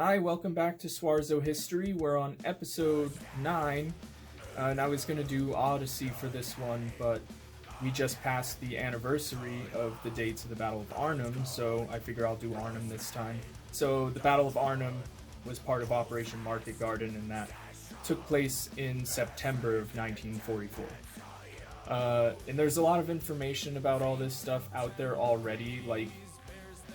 Hi, welcome back to Swarzo History. We're on episode 9, and I was going to do Odyssey for this one, but we just passed the anniversary of the dates of the Battle of Arnhem, so I figure I'll do Arnhem this time. So the Battle of Arnhem was part of Operation Market Garden, and that took place in September of 1944. And there's a lot of information about all this stuff out there already, like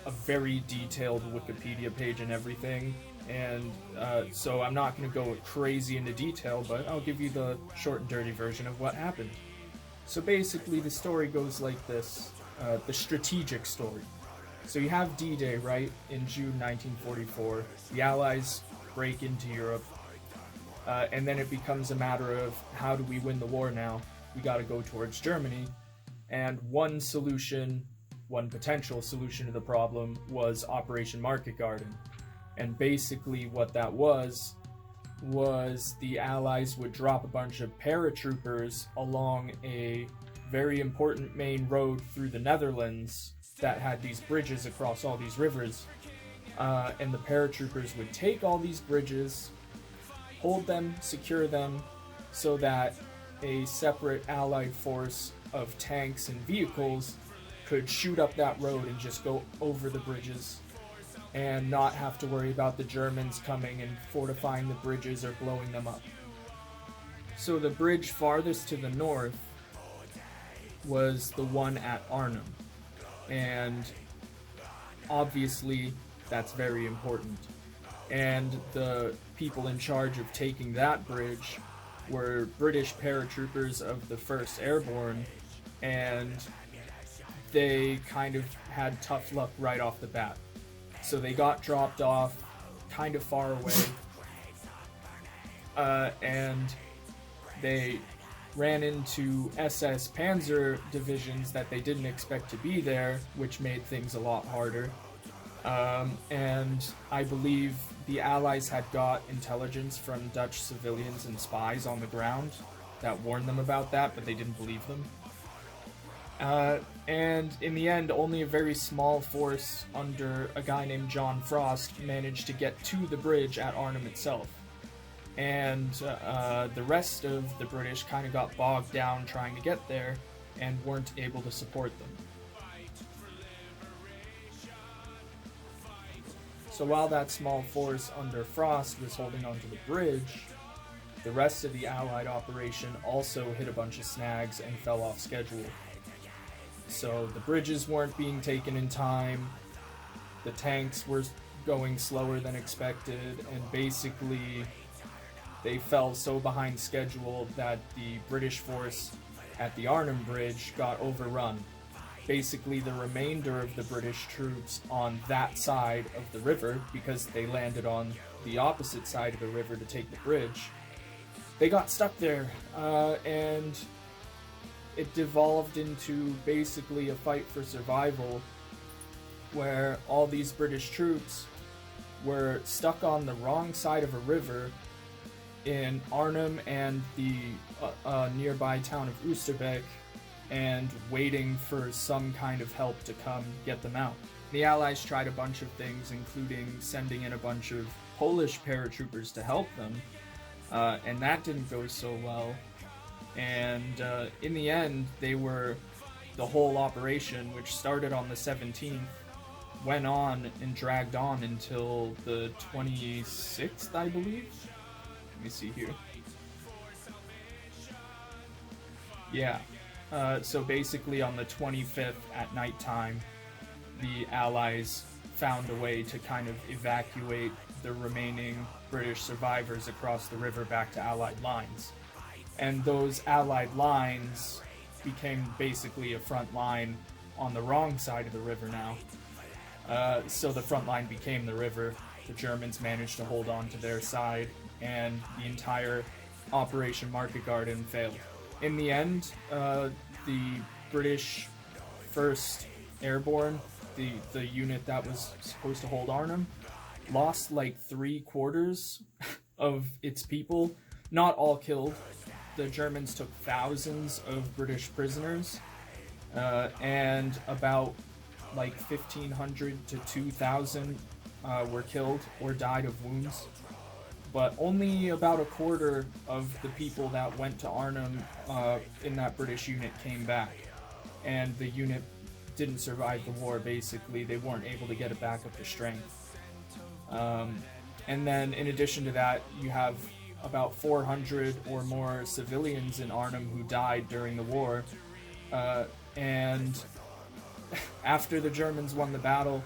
a very detailed Wikipedia page and everything, and so I'm not going to go crazy into detail, but I'll give you the short and dirty version of what happened. So basically the story goes like this, the strategic story. So you have D-Day, right, in June 1944, the Allies break into Europe, and then it becomes a matter of how do we win the war now? We got to go towards Germany, and one potential solution to the problem was Operation Market Garden. And basically what that was the Allies would drop a bunch of paratroopers along a very important main road through the Netherlands that had these bridges across all these rivers. And the paratroopers would take all these bridges, hold them, secure them, so that a separate Allied force of tanks and vehicles could shoot up that road and just go over the bridges and not have to worry about the Germans coming and fortifying the bridges or blowing them up. So the bridge farthest to the north was the one at Arnhem, and obviously that's very important. And the people in charge of taking that bridge were British paratroopers of the 1st Airborne, and they kind of had tough luck right off the bat. So they got dropped off kind of far away, and they ran into SS Panzer divisions that they didn't expect to be there, which made things a lot harder. And I believe the Allies had got intelligence from Dutch civilians and spies on the ground that warned them about that, but they didn't believe them. And in the end, only a very small force under a guy named John Frost managed to get to the bridge at Arnhem itself. And the rest of the British kind of got bogged down trying to get there and weren't able to support them. So while that small force under Frost was holding onto the bridge, the rest of the Allied operation also hit a bunch of snags and fell off schedule. So the bridges weren't being taken in time, the tanks were going slower than expected, and basically they fell so behind schedule that the British force at the Arnhem Bridge got overrun. Basically the remainder of the British troops on that side of the river, because they landed on the opposite side of the river to take the bridge, they got stuck there, and it devolved into basically a fight for survival, where all these British troops were stuck on the wrong side of a river in Arnhem and the nearby town of Oosterbeek, and waiting for some kind of help to come get them out. The Allies tried a bunch of things, including sending in a bunch of Polish paratroopers to help them, and that didn't go so well. And in the end, the whole operation, which started on the 17th, went on and dragged on until the 26th, I believe? Let me see here. Yeah. So basically on the 25th at nighttime, the Allies found a way to kind of evacuate the remaining British survivors across the river back to Allied lines. And those Allied lines became basically a front line on the wrong side of the river now. So the front line became the river. The Germans managed to hold on to their side, and the entire Operation Market Garden failed. In the end, the British 1st Airborne, the unit that was supposed to hold Arnhem, lost like 3/4 of its people. Not all killed. The Germans took thousands of British prisoners, and about like 1,500 to 2,000 were killed or died of wounds, but only about a quarter of the people that went to Arnhem in that British unit came back, and the unit didn't survive the war. Basically, they weren't able to get it back up to strength. And then in addition to that, you have about 400 or more civilians in Arnhem who died during the war, and after the Germans won the battle,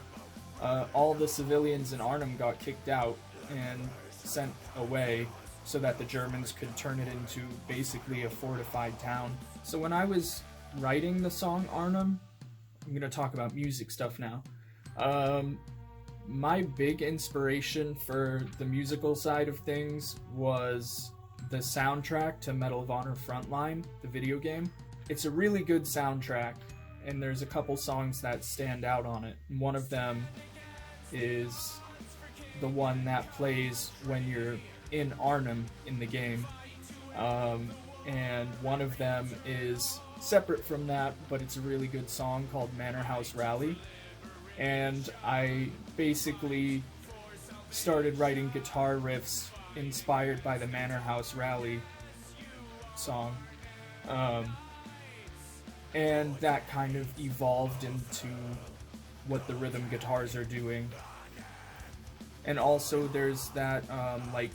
all the civilians in Arnhem got kicked out and sent away so that the Germans could turn it into basically a fortified town. So when I was writing the song Arnhem, I'm going to talk about music stuff now. My big inspiration for the musical side of things was the soundtrack to Medal of Honor Frontline, the video game. It's a really good soundtrack, and there's a couple songs that stand out on it. One of them is the one that plays when you're in Arnhem in the game, and one of them is separate from that, but it's a really good song called Manor Rally. And I basically started writing guitar riffs inspired by the Manor Rally song, and that kind of evolved into what the rhythm guitars are doing. And also there's that like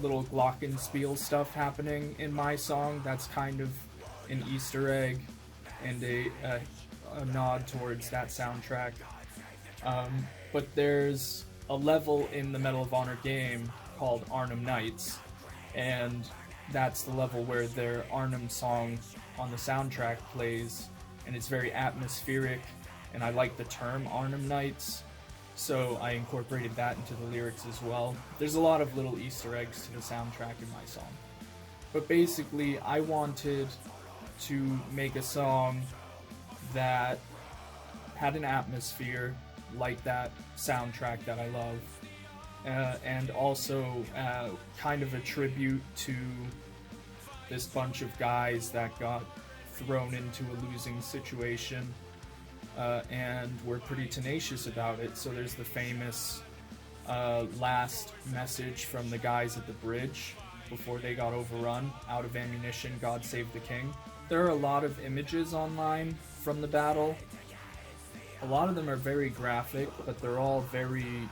little glockenspiel stuff happening in my song that's kind of an Easter egg and a nod towards that soundtrack. But there's a level in the Medal of Honor game called Arnhem Knights, and that's the level where their Arnhem song on the soundtrack plays, and it's very atmospheric, and I like the term Arnhem Knights, so I incorporated that into the lyrics as well. There's a lot of little Easter eggs to the soundtrack in my song. But basically, I wanted to make a song that had an atmosphere like that soundtrack that I love, and also kind of a tribute to this bunch of guys that got thrown into a losing situation, and were pretty tenacious about it. So there's the famous last message from the guys at the bridge before they got overrun: "Out of ammunition, God save the king." There are a lot of images online from the battle. A lot of them are very graphic, but they're all very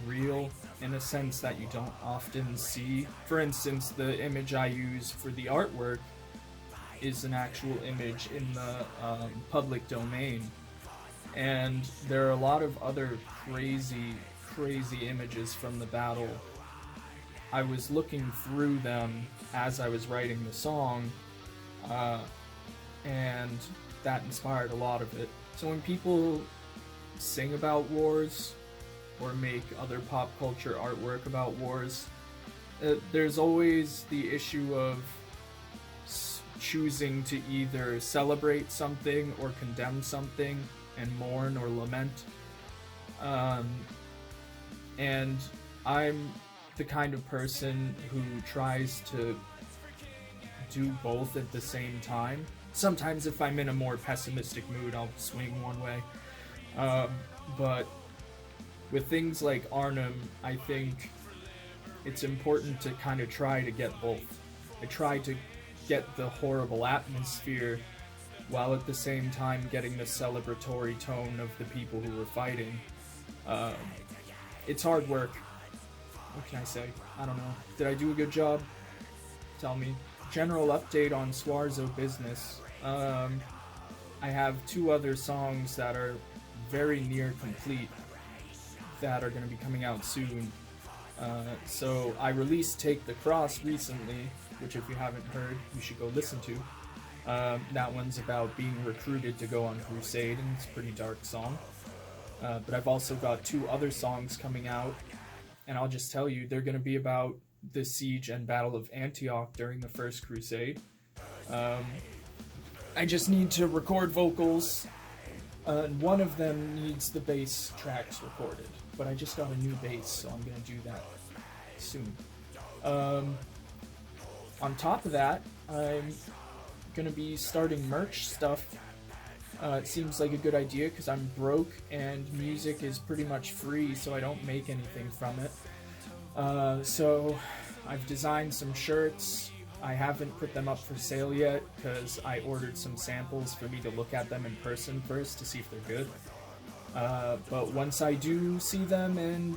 real in a sense that you don't often see. For instance, the image I use for the artwork is an actual image in the public domain. And there are a lot of other crazy images from the battle. I was looking through them as I was writing the song, and that inspired a lot of it. So when people sing about wars or make other pop culture artwork about wars, there's always the issue of choosing to either celebrate something or condemn something and mourn or lament. And I'm the kind of person who tries to do both at the same time. Sometimes if I'm in a more pessimistic mood, I'll swing one way. But with things like Arnhem, I think it's important to kind of try to get both. I try to get the horrible atmosphere while at the same time getting the celebratory tone of the people who were fighting. It's hard work. What can I say? I don't know. Did I do a good job? Tell me. General update on Swarzo business. I have 2 other songs that are very near complete that are going to be coming out soon. So I released Take the Cross recently, which if you haven't heard, you should go listen to. That one's about being recruited to go on crusade, and it's a pretty dark song. But I've also got 2 other songs coming out, and I'll just tell you, they're going to be about the siege and Battle of Antioch during the First Crusade. I just need to record vocals, and one of them needs the bass tracks recorded, but I just got a new bass, so I'm going to do that soon. On top of that, I'm going to be starting merch stuff It seems like a good idea because I'm broke and music is pretty much free, so I don't make anything from it. So I've designed some shirts. I haven't put them up for sale yet because I ordered some samples for me to look at them in person first to see if they're good. But once I do see them and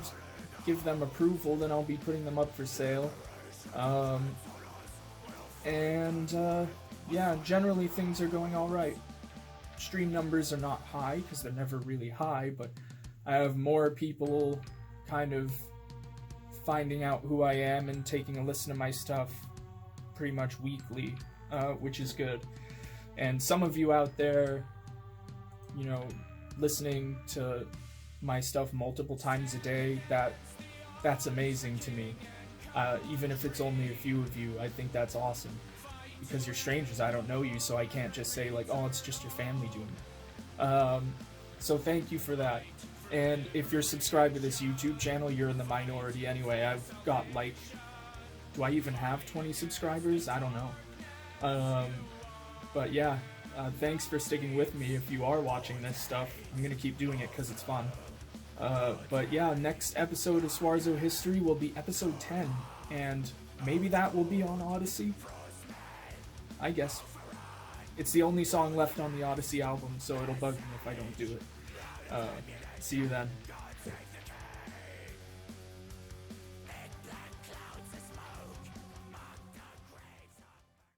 give them approval, then I'll be putting them up for sale. Yeah, generally things are going alright. Stream numbers are not high because they're never really high, but I have more people kind of finding out who I am and taking a listen to my stuff pretty much weekly, which is good. And some of you out there, you know, listening to my stuff multiple times a day, that's amazing to me. Even if it's only a few of you, I think that's awesome. Because you're strangers, I don't know you, so I can't just say like, oh, it's just your family doing it. So thank you for that. And if you're subscribed to this YouTube channel, you're in the minority anyway. I've got like, do I even have 20 subscribers? I don't know. But yeah, thanks for sticking with me if you are watching this stuff. I'm gonna keep doing it because it's fun. But yeah, next episode of Swarzo History will be episode 10, and maybe that will be on Odyssey. I guess. It's the only song left on the Odyssey album, so it'll bug me if I don't do it. See you then.